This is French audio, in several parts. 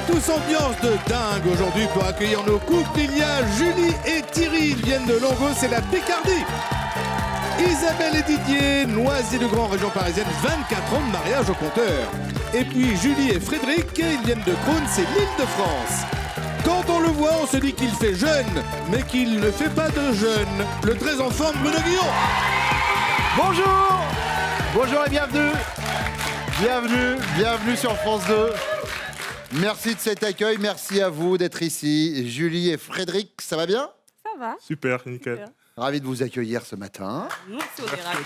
tous ambiance de dingue aujourd'hui pour accueillir nos couples. Il y a Julie et Thierry, ils viennent de Longo, c'est la Picardie. Isabelle et Didier, Noisy-le-Grand, région parisienne, 24 ans de mariage au compteur. Et puis Julie et Frédéric, ils viennent de Crône, c'est l'Île-de-France. Quand on le voit, on se dit qu'il fait jeune, mais qu'il ne fait pas de jeune. Le très en forme Bruno Guillon. Bonjour. Bonjour et bienvenue. Bienvenue sur France 2. Merci de cet accueil, merci à vous d'être ici. Julie et Frédéric, ça va bien? Ça va. Super, nickel. Super. Ravi de vous accueillir ce matin. Nous aussi, on est ravis.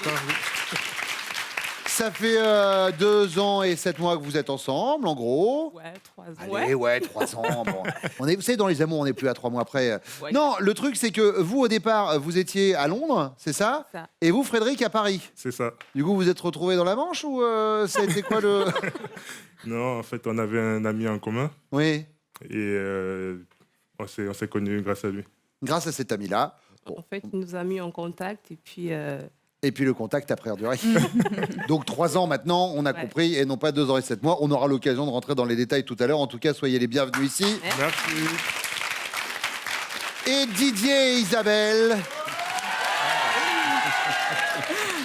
Ça fait 2 ans et 7 mois que vous êtes ensemble, en gros. Ouais, 3 ans. Allez, ouais, 3 ans. Bon. Vous savez, dans les amours, on n'est plus à 3 mois après. Ouais. Non, le truc, c'est que vous, au départ, vous étiez à Londres, c'est ça? Ça. Et vous, Frédéric, à Paris. C'est ça. Du coup, vous êtes retrouvés dans la Manche ou ça a été quoi le... Non, en fait, on avait un ami en commun Oui, et on s'est connus grâce à lui. grâce à cet ami-là. En fait, il nous a mis en contact et puis... Et puis le contact a perduré. Donc 3 ans maintenant, on a compris, et non pas 2 ans et 7 mois. On aura l'occasion de rentrer dans les détails tout à l'heure. En tout cas, soyez les bienvenus ici. Merci. Et Didier et Isabelle.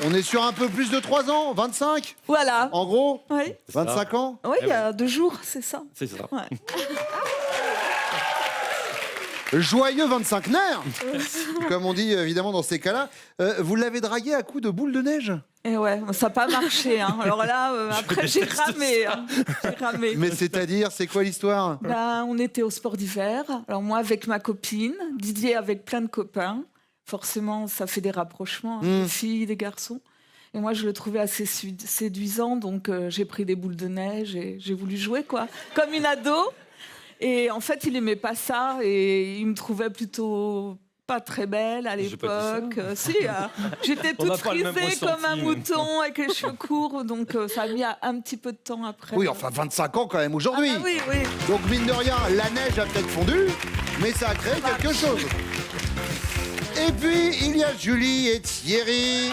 On est sur un peu plus de 3 ans, 25 Voilà. en gros. Oui, 25 ans. oui, il y a 2 jours, c'est ça. C'est ça. Ouais. Joyeux 25-naire, comme on dit évidemment dans ces cas-là. Vous l'avez dragué à coups de boule de neige? Et ouais, ça n'a pas marché. Hein. Alors là, après, j'ai cramé. Hein. J'ai cramé. Mais c'est-à-dire, c'est quoi l'histoire? Ben, on était au sport d'hiver. Alors moi, avec ma copine, Didier avec plein de copains. Forcément, ça fait des rapprochements, hein, des filles, des garçons. Et moi, je le trouvais assez séduisant. Donc, j'ai pris des boules de neige et j'ai voulu jouer, quoi. Comme une ado. Et en fait, il aimait pas ça et il me trouvait plutôt pas très belle à l'époque. J'étais On toute n'a pas le même frisée comme un ressenti. mouton avec les cheveux courts, donc ça a mis un petit peu de temps après. Oui, enfin 25 ans quand même aujourd'hui. Ah bah oui, oui. Donc mine de rien, la neige a peut-être fondu, mais ça a créé quelque chose. Et puis, il y a Julie et Thierry.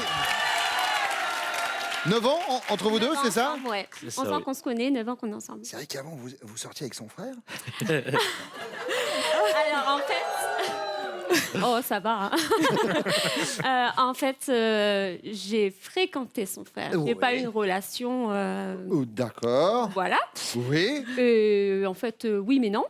9 ans entre vous deux, c'est ça? Ensemble, ouais. C'est ça, 11 ans oui. qu'on se connaît, 9 ans qu'on est ensemble. C'est vrai qu'avant, vous sortiez avec son frère? Alors en fait... Oh, ça va. Hein. En fait, j'ai fréquenté son frère. J'ai Ouais. pas eu une relation... Oh, d'accord. Voilà. Oui. En fait, oui, mais non.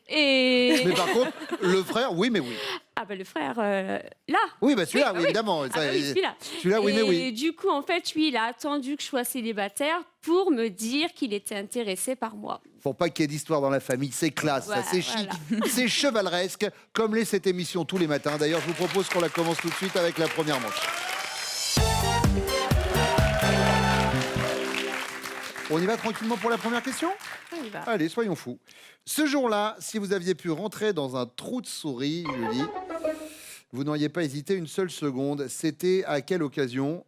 Et... Mais par contre, le frère, oui, mais oui. Ah bah le frère, là. Oui, bah celui-là, Oui, oui, oui. évidemment. Ah bah oui, celui-là. Celui-là, oui, mais oui. Et du coup, en fait, lui, il a attendu que je sois célibataire pour me dire qu'il était intéressé par moi. Faut pas qu'il y ait d'histoire dans la famille, c'est classe, Voilà, ça, c'est chic, voilà. c'est chevaleresque, comme l'est cette émission tous les matins. D'ailleurs, je vous propose qu'on la commence tout de suite avec la première manche. On y va tranquillement pour la première question? On y va. Allez, soyons fous. Ce jour-là, si vous aviez pu rentrer dans un trou de souris, Julie, vous n'auriez pas hésité une seule seconde. C'était à quelle occasion,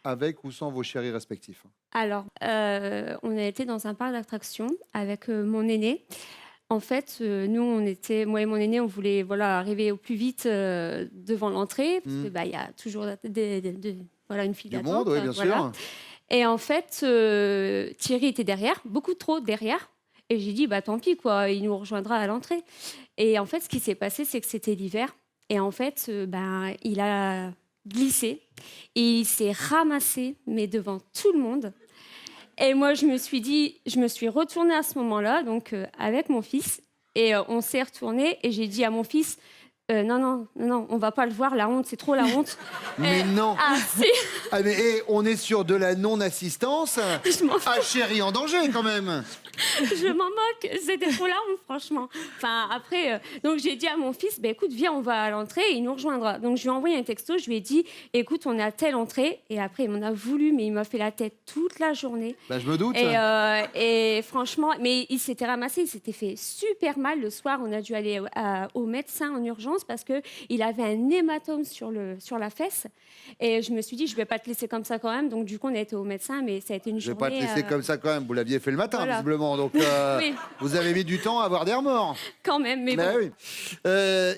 avec ou sans vos chéris respectifs? Alors, on a été dans un parc d'attractions avec mon aîné. En fait, nous, moi et mon aîné, on voulait arriver au plus vite devant l'entrée, parce que, il y a toujours une file Du d'attente. monde, oui, bien sûr. Et en fait, Thierry était derrière, beaucoup trop derrière. Et j'ai dit, tant pis, quoi, il nous rejoindra à l'entrée. Et en fait, ce qui s'est passé, c'est que c'était l'hiver. Et en fait, il a glissé et il s'est ramassé, mais devant tout le monde. Et moi, je me suis retournée à ce moment-là, donc avec mon fils, et on s'est retourné et j'ai dit à mon fils, non, on va pas le voir, la honte, c'est trop la honte. Mais non. Ah si. Ah mais on est sur de la non-assistance. Je m'en fous. Ah, chérie en danger quand même. Je m'en moque, c'était trop la honte, franchement. Enfin, après, donc j'ai dit à mon fils, écoute, viens, on va à l'entrée et il nous rejoindra. Donc je lui ai envoyé un texto, je lui ai dit, écoute, on est à telle entrée. Et après, il m'en a voulu, mais il m'a fait la tête toute la journée. Bah, je me doute. Et franchement, mais il s'était ramassé, il s'était fait super mal. Le soir, on a dû aller au médecin en urgence parce qu'il avait un hématome sur la fesse. Et je me suis dit, je ne vais pas te laisser comme ça quand même. Donc du coup, on a été au médecin, mais ça a été une Je vais journée... pas te laisser comme ça quand même. Vous l'aviez fait le matin, Voilà. visiblement. apparemment. Donc, Oui, vous avez mis du temps à avoir des remords. quand même, mais Ben bon. oui.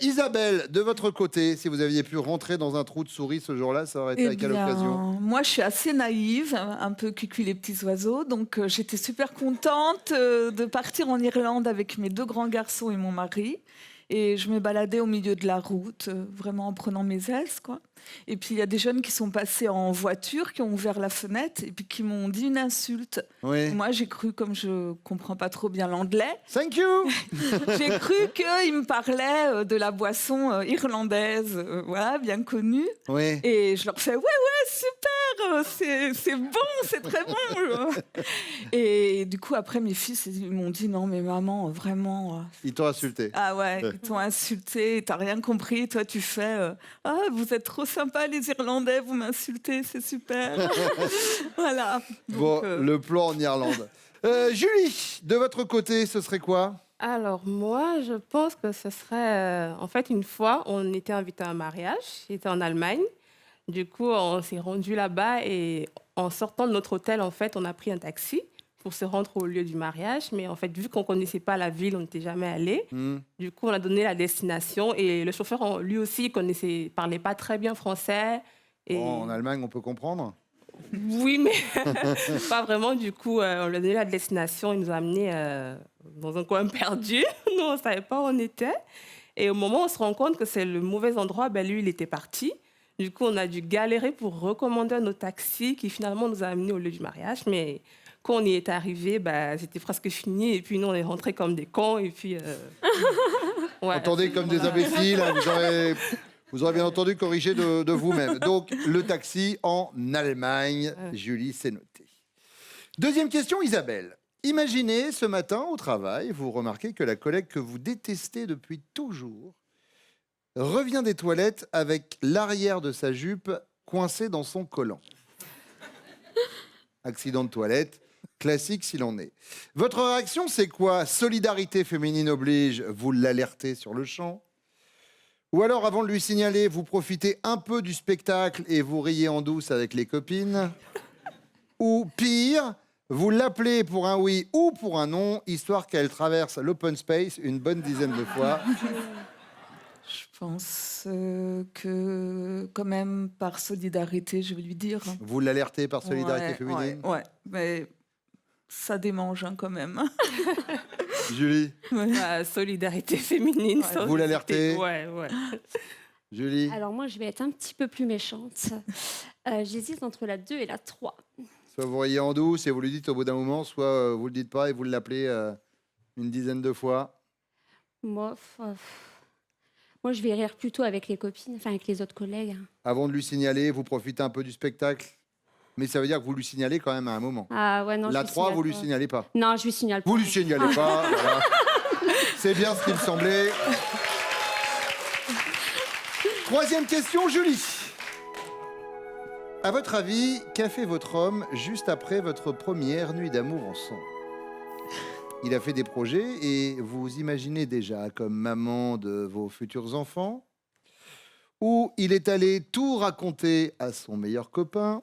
Isabelle, de votre côté, si vous aviez pu rentrer dans un trou de souris ce jour-là, ça aurait été Eh à quelle bien, occasion? moi, je suis assez naïve, un peu cucu les petits oiseaux. Donc, j'étais super contente de partir en Irlande avec mes 2 grands garçons et mon mari. Et je me baladais au milieu de la route, vraiment en prenant mes aises, quoi. Et puis, il y a des jeunes qui sont passés en voiture, qui ont ouvert la fenêtre et puis qui m'ont dit une insulte. Oui. Moi, j'ai cru, comme je comprends pas trop bien l'anglais, Thank you. j'ai cru qu'ils me parlaient de la boisson irlandaise, voilà, bien connue. Oui. Et je leur fais ouais, super, c'est bon, c'est très bon. Et du coup, après, mes fils ils m'ont dit non, mais maman, vraiment. Ils t'ont insulté. Ah ouais, ils t'ont insulté, t'as rien compris. Toi, tu fais ah, vous êtes trop sympas, les Irlandais, vous m'insultez, c'est super. Voilà. Donc, Bon, le plan en Irlande. Julie, de votre côté, ce serait quoi? Alors moi, je pense que ce serait... en fait, une fois, on était invité à un mariage. J'étais en Allemagne. Du coup, on s'est rendu là-bas et en sortant de notre hôtel, en fait, on a pris un taxi pour se rendre au lieu du mariage. Mais en fait, vu qu'on ne connaissait pas la ville, on n'était jamais allé. Du coup, on a donné la destination et le chauffeur, lui aussi, parlait pas très bien français. Et... Bon, en Allemagne, on peut comprendre. Oui, mais pas vraiment. Du coup, on lui a donné la destination. Il nous a amenés dans un coin perdu. Nous, on ne savait pas où on était. Et au moment où on se rend compte que c'est le mauvais endroit, ben, lui, il était parti. Du coup, on a dû galérer pour recommander un autre taxi qui finalement nous a amenés au lieu du mariage. Mais quand on y est arrivé, ben, c'était presque fini. Et puis nous, on est rentrés comme des cons. Et puis, ouais, Entendez comme des voilà. imbéciles, hein, vous aurez bien entendu corriger de vous-même. Donc, le taxi en Allemagne. Julie, c'est noté. Deuxième question, Isabelle. Imaginez, ce matin, au travail, vous remarquez que la collègue que vous détestez depuis toujours revient des toilettes avec l'arrière de sa jupe coincé dans son collant. Accident de toilette, classique s'il en est. Votre réaction, c'est quoi? Solidarité féminine oblige, vous l'alertez sur le champ? Ou alors, avant de lui signaler, vous profitez un peu du spectacle et vous riez en douce avec les copines? Ou pire, vous l'appelez pour un oui ou pour un non, histoire qu'elle traverse l'open space une bonne dizaine de fois? je pense que quand même par solidarité, je vais lui dire. Vous l'alertez par solidarité Ouais, féminine? ouais, mais ça démange hein, quand même. Julie, Ouais, solidarité féminine. Ouais. ça, Vous l'alertez? Ouais. Julie, Alors moi, je vais être un petit peu plus méchante. J'hésite entre la 2 et la 3. soit vous riez en douce et vous lui dites au bout d'un moment, soit vous le dites pas et vous l'appelez une dizaine de fois. Moi, moi, je vais rire plutôt avec les copines, enfin avec les autres collègues. Avant de lui signaler, vous profitez un peu du spectacle. Mais ça veut dire que vous lui signalez quand même à un moment. Ah ouais, non. La je 3, signale vous lui pas. signalez pas. Non, je lui signale pas. Vous lui signalez pas. Voilà. C'est bien ce qu'il me semblait. Troisième question, Julie. À votre avis, qu'a fait votre homme juste après votre première nuit d'amour ensemble? Il a fait des projets et vous imaginez déjà comme maman de vos futurs enfants? Ou il est allé tout raconter à son meilleur copain?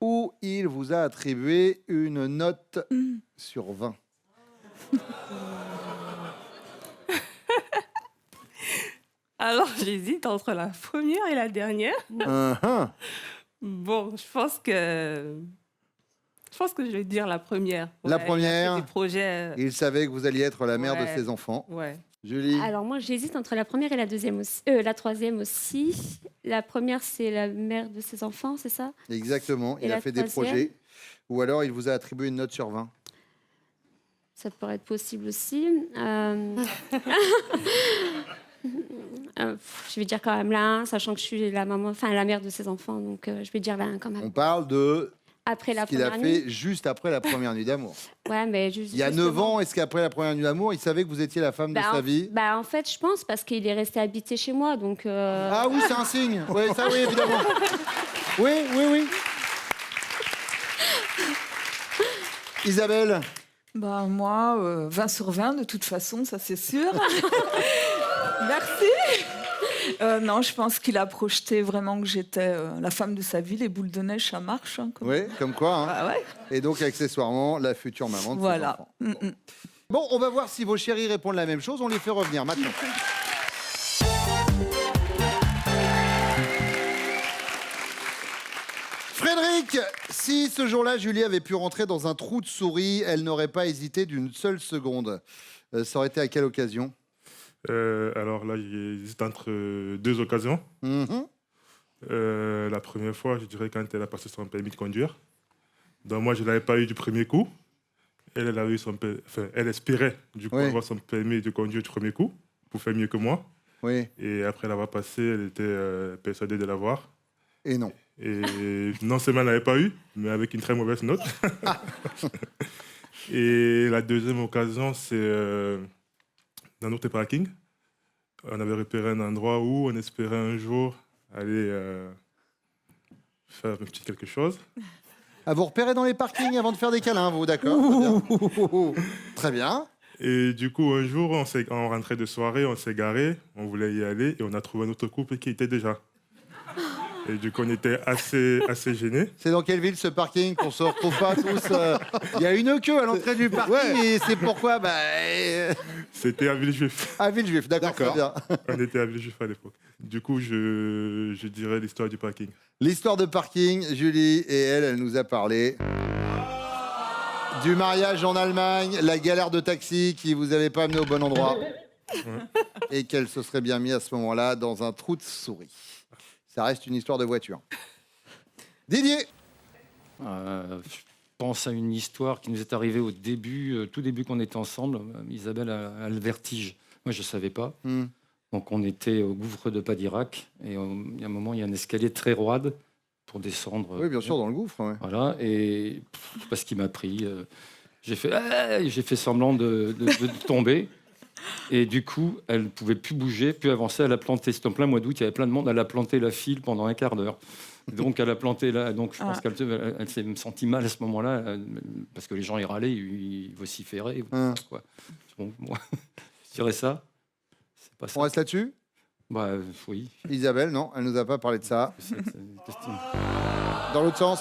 Ou il vous a attribué une note sur 20? Alors, j'hésite entre la première et la dernière. Bon, je pense que je vais dire la première. La Ouais, il a première. fait des projets. Il savait que vous alliez être la mère de Ouais. ses enfants. Ouais. Julie, Alors moi, j'hésite entre la première et la deuxième aussi, la troisième aussi. La première, c'est la mère de ses enfants, c'est ça? exactement. Et Il a la fait des troisième projets. Ou alors il vous a attribué une note sur 20. Ça pourrait être possible aussi. Je vais dire quand même la 1, sachant que je suis la maman, enfin la mère de ses enfants, donc je vais dire la 1 quand même. On parle de Après la ce qu'il a première fait nuit. juste après la première nuit d'amour. Ouais, mais juste. Il y a 9 justement. ans, est-ce qu'après la première nuit d'amour, il savait que vous étiez la femme de sa vie? En fait, je pense parce qu'il est resté habité chez moi, donc. Ah oui, c'est un signe. Oui, ça oui, évidemment. Oui. Isabelle, Bah, moi, 20 sur 20, de toute façon, ça c'est sûr. Merci. Non, je pense qu'il a projeté vraiment que j'étais la femme de sa vie. Les boules de neige, ça marche. Hein, comme... Oui, comme quoi. Hein. Ah ouais. Et donc, accessoirement, la future maman de ses Voilà. enfants. Bon, on va voir si vos chéris répondent la même chose. On les fait revenir maintenant. Frédéric, si ce jour-là, Julie avait pu rentrer dans un trou de souris, elle n'aurait pas hésité d'une seule seconde. Ça aurait été à quelle occasion? Alors là, j'hésite entre deux occasions. Mhm. La première fois, je dirais quand elle a passé son permis de conduire. Donc moi, je ne l'avais pas eu du premier coup. Elle, elle a eu elle espérait du coup Oui. avoir son permis de conduire du premier coup pour faire mieux que moi. Oui, Et après l'avoir passé, elle était persuadée de l'avoir. et non. Et non seulement elle n'avait pas eu, mais avec une très mauvaise note. Et la deuxième occasion, c'est dans notre parking. On avait repéré un endroit où on espérait un jour aller faire un petit quelque chose. Ah, vous repérez dans les parkings avant de faire des câlins, vous, d'accord? Très bien. Et du coup, un jour, on rentrait de soirée, on s'est garé, on voulait y aller et on a trouvé un autre couple qui était déjà. Et du coup, on était assez gênés. C'est dans quelle ville ce parking qu'on se retrouve pas tous Il y a une queue à l'entrée du parking et c'est pourquoi C'était à Villejuif. à Villejuif, d'accord, très bien. On était à Villejuif à l'époque. Du coup, je dirais l'histoire du parking. L'histoire de parking, Julie et elle nous a parlé du mariage en Allemagne, la galère de taxi qui vous avait pas amené au bon endroit et qu'elle se serait bien mis à ce moment-là dans un trou de souris. Ça reste une histoire de voiture. Didier. Je pense à une histoire qui nous est arrivée au début, tout début qu'on était ensemble. Isabelle a le vertige. Moi, je ne savais pas. Donc, on était au gouffre de Padirac. Et il y a un moment, il y a un escalier très roide pour descendre. Oui, bien sûr, dans le gouffre. Ouais. Voilà. Et je sais pas ce qui m'a pris. J'ai fait semblant de tomber. Et du coup, elle ne pouvait plus bouger, plus avancer. Elle a planté, c'était en plein mois d'août, il y avait plein de monde. Elle a planté la file pendant un quart d'heure. Donc, elle a planté là. Donc, je pense qu'elle s'est sentie mal à ce moment-là, parce que les gens y râlaient, ils vociféraient. Quoi. Bon, moi, je dirais ça. C'est pas ça. On reste là-dessus. Bah, oui. Isabelle, non, elle nous a pas parlé de ça. Dans l'autre sens.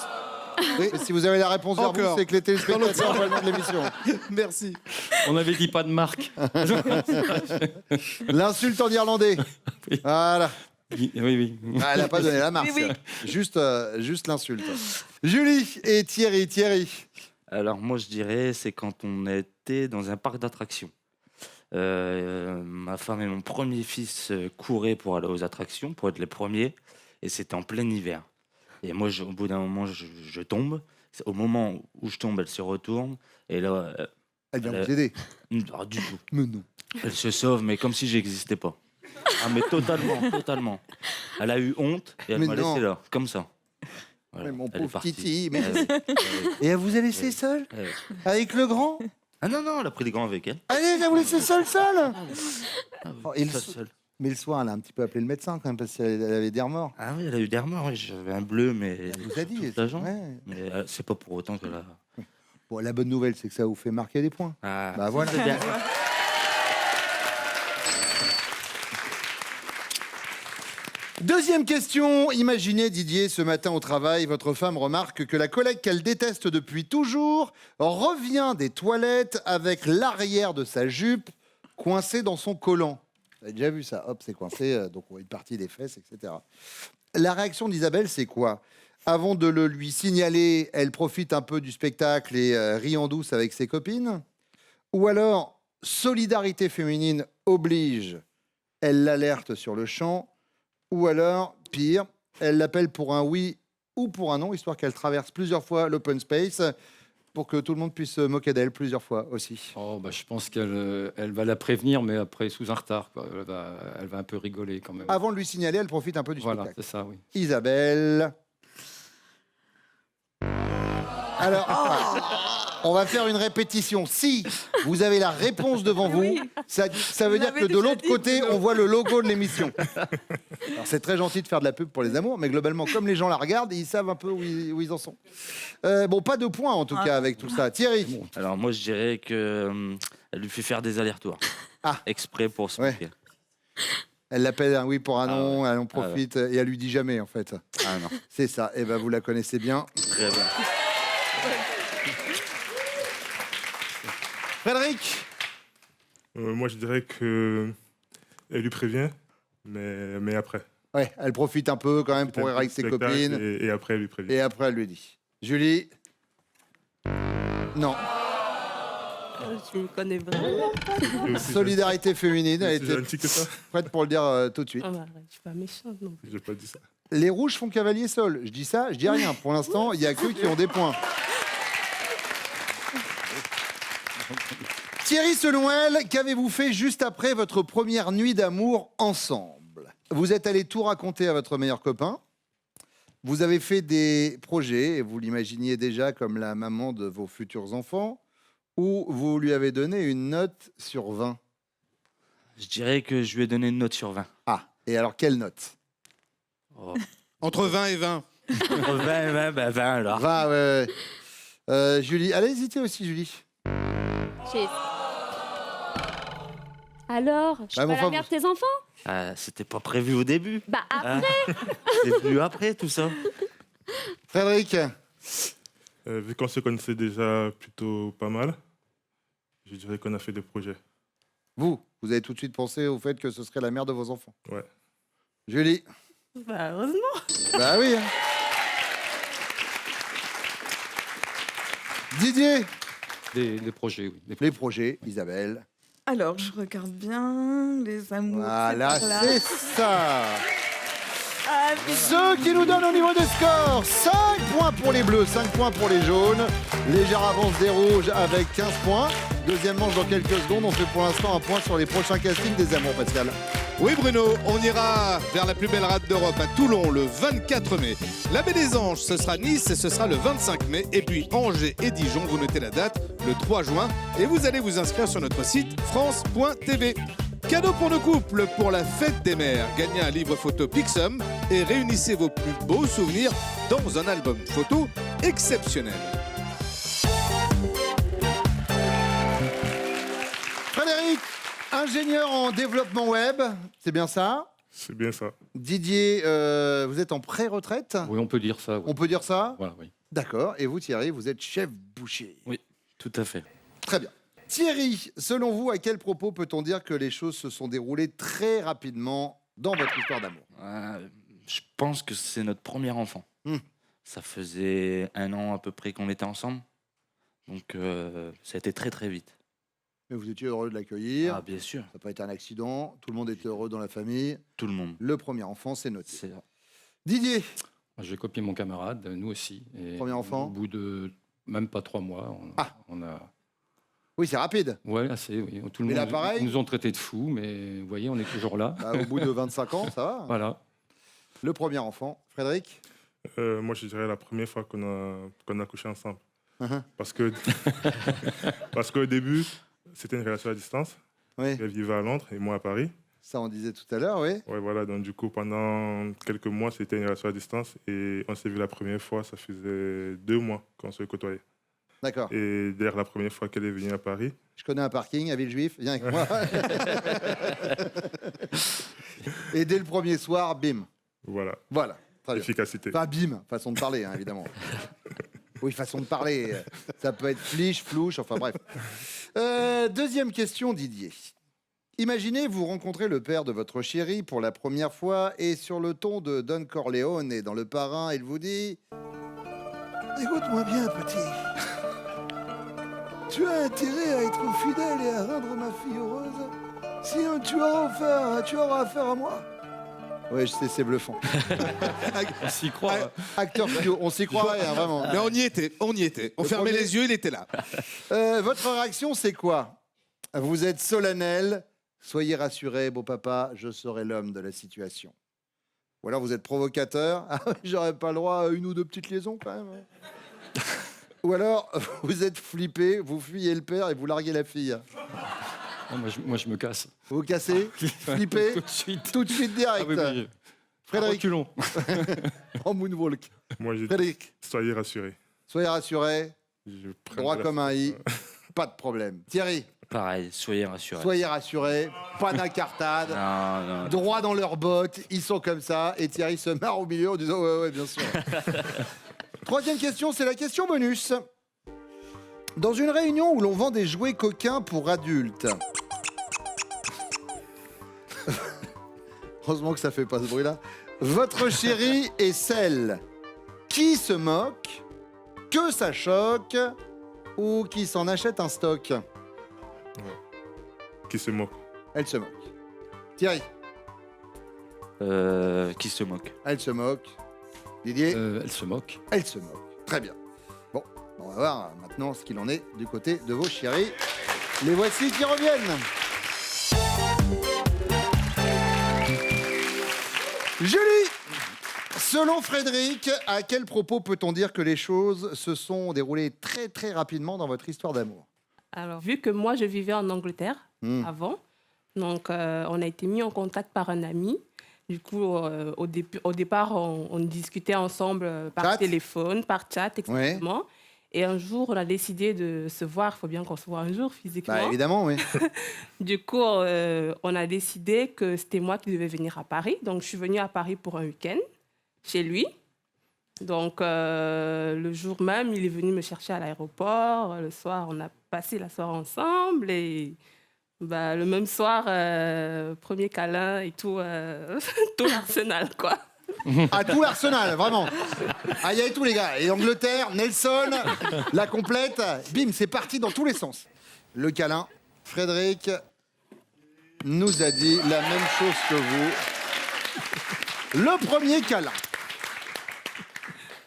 Oui, si vous avez la réponse vers vous, Encore. c'est que les téléspectateurs veulent le nom de l'émission. Merci. On n'avait dit pas de marque. L'insulte en irlandais. Oui. Voilà. Oui. Ah, elle n'a pas donné la marque. Oui, Juste l'insulte. Julie et Thierry. Alors moi je dirais c'est quand on était dans un parc d'attractions. Ma femme et mon premier fils couraient pour aller aux attractions, pour être les premiers, et c'était en plein hiver. Et moi au bout d'un moment je tombe. Au moment où je tombe, elle se retourne et là Elle vient vous aider. ah, du tout. Mais non. Elle se sauve mais comme si j'existais pas. Ah mais totalement. Elle a eu honte et elle Mais m'a non. laissé là, comme ça. Voilà, Mais mon elle est pauvre partie. Titi. Mais... Et Et elle vous a laissé seule avec le grand? ah non, elle a pris les grands avec elle. Allez, elle vous laissé seule. Oh, et le Seule, so- seule. Mais le soir, elle a un petit peu appelé le médecin quand même parce qu'elle avait des remords. Ah oui, elle a eu des remords, oui. J'avais un bleu, mais Elle vous a dit. toute la jambe. Ouais. Mais c'est pas pour autant qu'elle a... Bon, la bonne nouvelle, c'est que ça vous fait marquer des points. Ah, Bah voilà. c'est bien. Deuxième question. Imaginez, Didier, ce matin au travail, votre femme remarque que la collègue qu'elle déteste depuis toujours revient des toilettes avec l'arrière de sa jupe coincé dans son collant. Vous avez déjà vu ça? Hop, c'est coincé, donc on voit une partie des fesses, etc. La réaction d'Isabelle, c'est quoi? Avant de le lui signaler, elle profite un peu du spectacle et rit en douce avec ses copines? Ou alors, solidarité féminine oblige, elle l'alerte sur le champ? Ou alors, pire, elle l'appelle pour un oui ou pour un non, histoire qu'elle traverse plusieurs fois l'open space pour que tout le monde puisse se moquer d'elle plusieurs fois aussi. Oh, bah, je pense qu'elle va la prévenir, mais après, sous un retard. Quoi. Elle va un peu rigoler quand même. Avant de lui signaler, elle profite un peu du Voilà, spectacle. c'est ça, oui. Isabelle. Alors, on va faire une répétition. Si vous avez la réponse devant vous, ça veut Vous dire que l'avez de déjà l'autre dit, côté, Bruno. on voit le logo de l'émission. Alors, c'est très gentil de faire de la pub pour les amours, mais globalement, comme les gens la regardent, ils savent un peu où ils en sont. Bon, pas de points en tout cas avec tout ça. Thierry. Alors moi, je dirais que elle lui fait faire des allers-retours. Ah. Exprès pour se Ouais. moquer. Elle l'appelle un oui pour un non, elle en profite et elle lui dit jamais en fait. Ah non, C'est ça. Et ben vous la connaissez bien. très bien. Frédéric. Moi, je dirais que elle lui prévient, mais après. Ouais, elle profite un peu quand même pour rire avec ses Spectacle, copines. Et après, elle lui prévient. Et après, elle lui dit. Julie. Non. Je me connais vraiment. Et aussi, Solidarité féminine. je Elle suis était gentil que ça. prête pour le dire tout de suite. Ah bah, arrête, je suis pas méchante non plus. J'ai pas dit ça. Les rouges font cavalier seul. Je dis ça, je dis rien. Pour l'instant, il y a que qui ont des points. Thierry, selon elle, qu'avez-vous fait juste après votre première nuit d'amour ensemble? Vous êtes allé tout raconter à votre meilleur copain. Vous avez fait des projets et vous l'imaginiez déjà comme la maman de vos futurs enfants. Ou vous lui avez donné une note sur 20? Je dirais que je lui ai donné une note sur 20. Ah, et alors quelle note? Oh. Entre 20 et 20. 20, 20 alors. 20, ouais. Julie, allez hésiter aussi, Julie. J'ai- Alors, je suis Bah, pas bon, la mère de tes enfants? Ah, c'était pas prévu au début. Bah Ah, après, c'est venu après tout ça. Frédéric. Vu qu'on se connaissait déjà plutôt pas mal, je dirais qu'on a fait des projets. Vous avez tout de suite pensé au fait que ce serait la mère de vos enfants. Ouais. Julie. Bah, heureusement. Bah oui. Hein. Didier. Des projets, oui. Les projets, Isabelle. Alors, je regarde bien les amours. Voilà, c'est par là. c'est ça. Ah, Ce qui nous donne au niveau des scores 5 points pour les bleus, 5 points pour les jaunes. Légère avance des rouges avec 15 points. Deuxième manche dans quelques secondes. On fait pour l'instant un point sur les prochains castings des amours, Pascal. Oui Bruno, on ira vers la plus belle rade d'Europe à Toulon le 24 mai. La Baie des Anges, ce sera Nice et ce sera le 25 mai. Et puis Angers et Dijon, vous notez la date, le 3 juin. Et vous allez vous inscrire sur notre site france.tv. Cadeau pour nos couples pour la fête des mères. Gagnez un livre photo Pixum et réunissez vos plus beaux souvenirs dans un album photo exceptionnel. Frédéric, ingénieur en développement web, c'est bien ça? C'est bien ça. Didier, vous êtes en pré-retraite? Oui, on peut dire ça. Oui. On peut dire ça? Voilà, oui. D'accord. Et vous, Thierry, vous êtes chef boucher. Oui, tout à fait. Très bien. Thierry, selon vous, à quel propos peut-on dire que les choses se sont déroulées très rapidement dans votre histoire d'amour? Je pense que c'est notre premier enfant. Ça faisait 1 an à peu près qu'on était ensemble. Donc ça a été très très vite. Mais vous étiez heureux de l'accueillir. Ah, bien sûr, Ça n'a pas été un accident. Tout le monde était heureux dans la famille. tout le monde. Le premier enfant, c'est noté. C'est Didier, Moi, j'ai copié mon camarade, nous aussi. Et Premier enfant au bout de même pas 3 mois, on a... oui, c'est rapide. Ouais, assez, oui. Tout le Mais là, monde pareil ils nous ont traités de fous, mais vous voyez, on est toujours là. Bah, au bout de 25 ans, ça va. Voilà. Le premier enfant. Frédéric? Moi, je dirais la première fois qu'on a couché ensemble. Uh-huh. Parce qu'au début, c'était une relation à distance. Oui, Elle vivait à Londres et moi à Paris. ça on disait tout à l'heure, oui. Ouais, voilà, donc du coup, pendant quelques mois, c'était une relation à distance et on s'est vu la première fois, ça faisait 2 mois qu'on se côtoyait. D'accord. Et d'ailleurs, la première fois qu'elle est venue à Paris, Je connais un parking à Villejuif, viens avec moi. Et dès le premier soir, bim. voilà, Voilà, très bien. efficacité. Pas bim, façon de parler, hein, évidemment. Oui, façon de parler. Ça peut être fliche, flouche, enfin bref. Deuxième question, Didier. Imaginez, vous rencontrez le père de votre chérie pour la première fois et sur le ton de Don Corleone et dans Le Parrain, il vous dit « Écoute-moi bien, petit. Tu as intérêt à être fidèle et à rendre ma fille heureuse. Sinon, tu auras affaire à moi. » Ouais, je sais, c'est bluffant. On s'y croit. Acteur studio, on s'y croirait, hein, vraiment. Mais on y était. On Le fermait premier- les yeux, il était là. Votre réaction, c'est quoi? Vous êtes solennel. Soyez rassuré, beau papa, je serai l'homme de la situation. Ou alors vous êtes provocateur. Ah, j'aurais pas le droit à 1 ou 2 petites liaisons quand même. Hein. Ou alors vous êtes flippé, vous fuyez le père et vous larguez la fille. Non, moi, je me casse. Vous vous cassez, flippez, Tout de suite. direct. Ah oui, oui. Frédéric, Reculons. en moonwalk. Moi, j'ai dit, Frédéric, soyez rassurés. soyez rassuré, Je prends droit la- comme un i, pas de problème. Thierry, Pareil, soyez rassurés. Soyez rassurés, pas d'incartade. Non, non. Droit dans leurs bottes, ils sont comme ça. Et Thierry se marre au milieu en disant ouais, bien sûr. Troisième question, c'est la question bonus. Dans une réunion où l'on vend des jouets coquins pour adultes. Heureusement que ça fait pas ce bruit-là. Votre chérie est celle qui se moque, que ça choque ou qui s'en achète un stock. Qui se moque. Elle se moque. Thierry, Qui se moque. elle se moque. Didier, Elle se moque. elle se moque. Très bien. Bon, on va voir maintenant ce qu'il en est du côté de vos chéris. Les voici qui reviennent. Julie, selon Frédéric, à quel propos peut-on dire que les choses se sont déroulées très très rapidement dans votre histoire d'amour? Alors, vu que moi, je vivais en Angleterre avant, donc on a été mis en contact par un ami. Du coup, au départ, on discutait ensemble par Chat. téléphone, par chat, exactement. Et un jour, on a décidé de se voir. Il faut bien qu'on se voit un jour physiquement. Bah évidemment, oui. Du coup, on a décidé que c'était moi qui devais venir à Paris. Donc, je suis venue à Paris pour un week-end chez lui. Donc, le jour même, il est venu me chercher à l'aéroport. Le soir, on a passé la soirée ensemble. Et bah, le même soir, premier câlin et tout, tout l'arsenal, quoi. À tout l'arsenal, vraiment. Ah, il y avait tous les gars. Et Angleterre, Nelson, la complète. Bim, c'est parti dans tous les sens. Le câlin. Frédéric nous a dit la même chose que vous. Le premier câlin.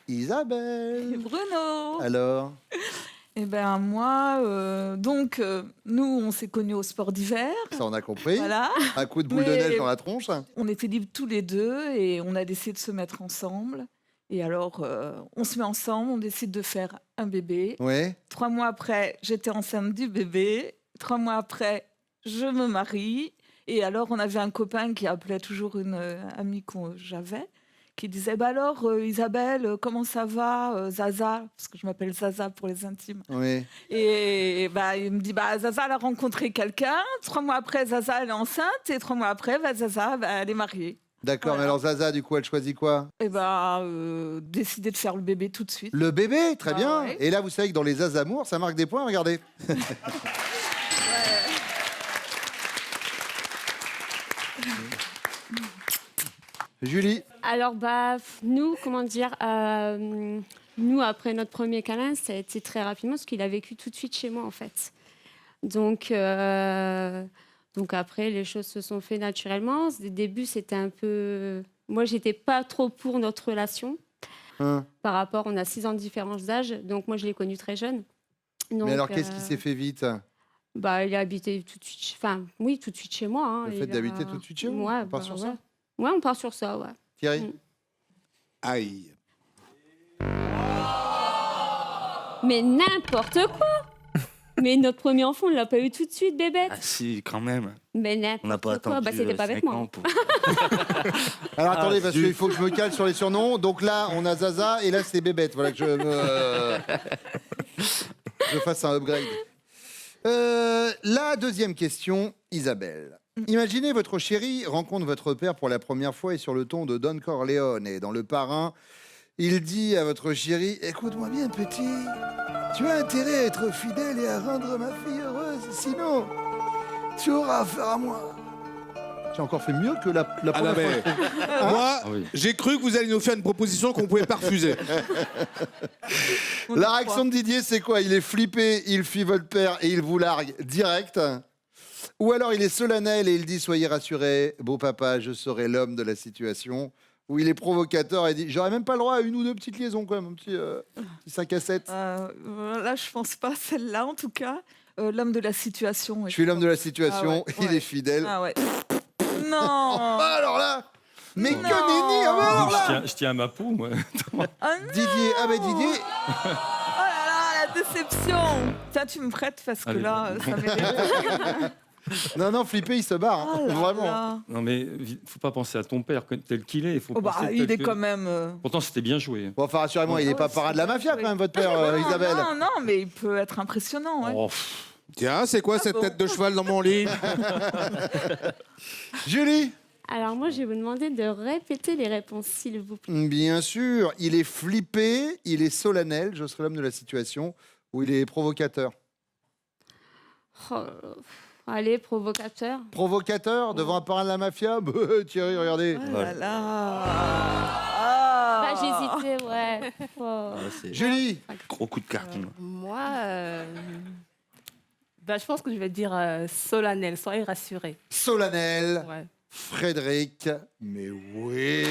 Isabelle. Bruno. Alors, Eh ben moi, nous, on s'est connus au sport d'hiver. ça on a compris. Voilà. Un coup de boule de Mais- neige dans la tronche. On était libres tous les deux et on a décidé de se mettre ensemble. Et alors, on se met ensemble, on décide de faire un bébé. Oui. 3 mois après, j'étais enceinte du bébé. 3 mois après, je me marie. Et alors, on avait un copain qui appelait toujours une amie que j'avais, qui disait bah alors, Isabelle, comment ça va, Zaza? Parce que je m'appelle Zaza pour les intimes. Oui. Et bah, il me dit bah, Zaza, elle a rencontré quelqu'un. 3 mois après, Zaza, elle est enceinte. Et 3 mois après, bah, Zaza, bah, elle est mariée. D'accord, Voilà. mais alors Zaza, du coup, elle choisit quoi? Et bah, décider de faire le bébé tout de suite. Le bébé, très Ah bien. ouais. Et là, vous savez que dans les Zazamours, ça marque des points, regardez. Julie, Alors, bah, nous, comment dire, nous, après notre premier câlin, ça a été très rapidement parce qu'il a vécu tout de suite chez moi, en fait. Donc après, les choses se sont faites naturellement. Au début, c'était un peu... Moi, j'étais pas trop pour notre relation. hein. Par rapport, on a 6 ans de différence d'âge, donc moi, je l'ai connu très jeune. Donc, Mais alors, qu'est-ce qui s'est fait vite? bah, il a habité tout de suite... Enfin, oui, tout de suite chez moi. Hein. Le Il fait a- d'habiter tout de suite chez vous? Ouais, On part bah, sur ouais. ça? Ouais, on part sur ça, ouais. Thierry? Mm. Aïe. Mais n'importe quoi. Mais notre premier enfant, on l'a pas eu tout de suite, bébête. Ah si, quand même. Mais On n'a pas n'importe quoi. attendu Bah, c'était pas avec 5 moi. ans pour... Alors attendez, Ah, parce zut. qu'il faut que je me cale sur les surnoms. Donc là, on a Zaza et là, c'est Bébête. Voilà que je fasse un upgrade. La deuxième question, Isabelle. Imaginez votre chéri rencontre votre père pour la première fois et sur le ton de Don Corleone. Et dans Le Parrain, il dit à votre chéri « Écoute-moi bien, petit, tu as intérêt à être fidèle et à rendre ma fille heureuse. Sinon, tu auras affaire à moi. » J'ai encore fait mieux que la Ah non, première mais fois. moi, Ah oui. j'ai cru que vous alliez nous faire une proposition qu'on ne pouvait pas refuser. La réaction de Didier, c'est quoi? Il est flippé, il fuit votre père et il vous largue direct. Ou alors il est solennel et il dit soyez rassurés, beau papa, je serai l'homme de la situation. Ou il est provocateur et dit j'aurais même pas le droit à 1 ou 2 petites liaisons, quand même, un petit 5 à 7. Là, je pense pas celle-là, en tout cas. L'homme de la situation. Je suis l'homme de la situation, Ah ouais, il ouais. est fidèle. Ah ouais. Non. Ah, alors là, mais Non. que nenni, ah bah alors là. Je tiens à ma peau, moi. Ah non. Didier, ah bah Didier, Oh là là, la déception. Tiens, tu me prêtes parce que Allez, là, bon. ça m'énerve. non, flippé, il se barre, hein, Oh là vraiment. là. Non, mais faut pas penser à ton père tel qu'il est. Faut Oh bah, penser il tel est que- quand même. Pourtant, c'était bien joué. Bon, enfin, rassurez-moi, il est pas parrain de la mafia, quand même, votre père, Non, Isabelle. non, mais il peut être impressionnant. Ouais. Oh, Tiens, c'est quoi cette tête de cheval dans mon lit? Julie? Alors moi, je vais vous demander de répéter les réponses, s'il vous plaît. Bien sûr, il est flippé, il est solennel, je serai l'homme de la situation, ou il est provocateur. Oh, allez, provocateur. Provocateur devant un parrain de la mafia? Thierry, regardez. Oh là là. Bah, j'hésitais, ouais. Oh. Ah, c'est Julie? gros coup de carton. Moi, bah, je pense que je vais dire solennel, soyez rassurés. Solennel. Ouais. Frédéric, mais oui.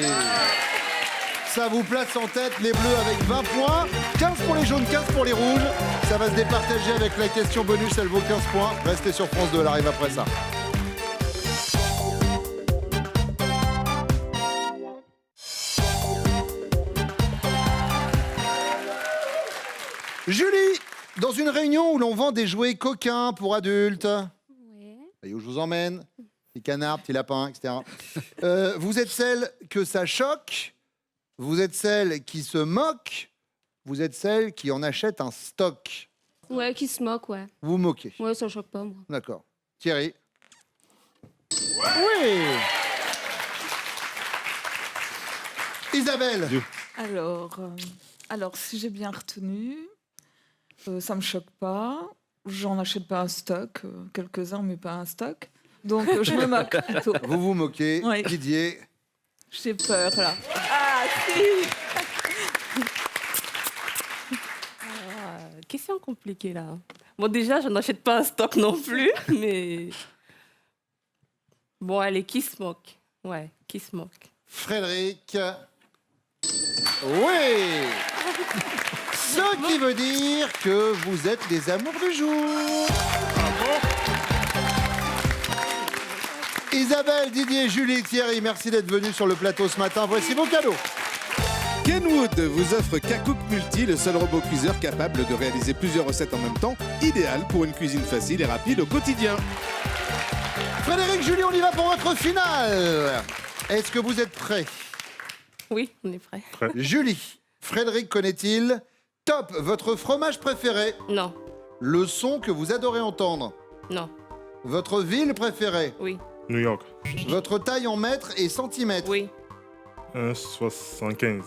Ça vous place en tête, les bleus avec 20 points. 15 pour les jaunes, 15 pour les rouges. Ça va se départager avec la question bonus, elle vaut 15 points. Restez sur France 2, elle arrive après ça. Julie, dans une réunion où l'on vend des jouets coquins pour adultes, Ouais. voyez où je vous emmène, petits canards, petits lapins, etc. Vous êtes celle que ça choque, vous êtes celle qui se moque, vous êtes celle qui en achète un stock. Ouais, qui se moque, ouais. Vous vous moquez. Ouais, ça choque pas, moi. D'accord. Thierry. Oui. Isabelle. Alors, si j'ai bien retenu, ça me choque pas. J'en achète pas un stock, quelques-uns, mais pas un stock. Donc, je me moque plutôt. Vous vous moquez. Oui. Didier. J'ai peur, là. Ah, si. Question compliquée, là. Bon, déjà, je n'achète pas un stock non plus, mais... Bon, allez, qui se moque? Ouais, qui se moque? Frédéric. Oui. Ce qui veut dire que vous êtes des amours du jour. Isabelle, Didier, Julie, Thierry, merci d'être venus sur le plateau ce matin. Voici vos cadeaux. Kenwood vous offre K-Cook Multi, le seul robot cuiseur capable de réaliser plusieurs recettes en même temps, idéal pour une cuisine facile et rapide au quotidien. Frédéric, Julie, on y va pour votre finale. Est-ce que vous êtes prêts? Oui, on est prêt. Julie, Frédéric connaît-il Top, votre fromage préféré? Non, Le son que vous adorez entendre? non, Votre ville préférée? oui, New York, Votre taille en mètres et centimètres? oui, 1,75.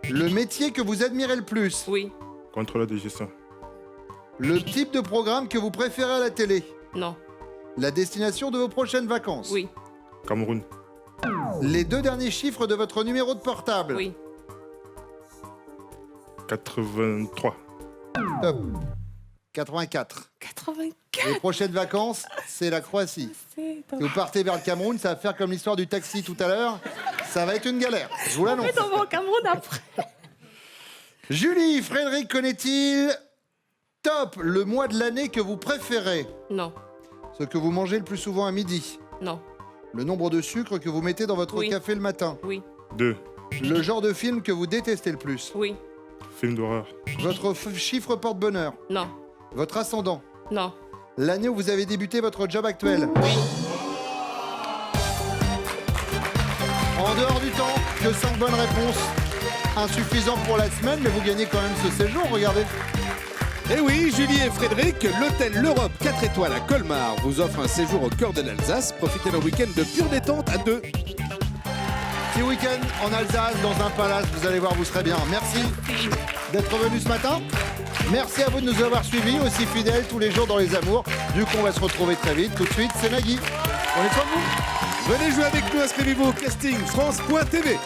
Le métier que vous admirez le plus? oui, Contrôleur de gestion. Le type de programme que vous préférez à la télé? non, La destination de vos prochaines vacances? oui, Cameroun, Les 2 derniers chiffres de votre numéro de portable? oui. 83. Top. 84. 84, Les prochaines vacances, c'est la Croatie. c'est... Si vous partez vers le Cameroun, ça va faire comme l'histoire du taxi tout à l'heure. Ça va être une galère, je vous l'annonce. On va au Cameroun après. Julie, Frédéric connaît-il Top, le mois de l'année que vous préférez? Non, Ce que vous mangez le plus souvent à midi? non, Le nombre de sucre que vous mettez dans votre Oui. café le matin? oui, 2. Le genre de film que vous détestez le plus? oui, Film d'horreur. Votre chiffre porte-bonheur? non, Votre ascendant? non, L'année où vous avez débuté votre job actuel? oui. En dehors du temps, que 5 bonnes réponses. Insuffisant pour la semaine, mais vous gagnez quand même ce séjour, regardez. Et oui, Julie et Frédéric, l'hôtel L'Europe 4 étoiles à Colmar vous offre un séjour au cœur de l'Alsace. Profitez d'un week-end de pure détente à 2. Petit week-end en Alsace, dans un palace, vous allez voir, vous serez bien. Merci d'être venu ce matin. Merci à vous de nous avoir suivis, aussi fidèles tous les jours dans les amours. Du coup, on va se retrouver très vite. Tout de suite, c'est Nagui. Prenez soin de vous. Venez jouer avec nous, inscrivez-vous au casting France.tv.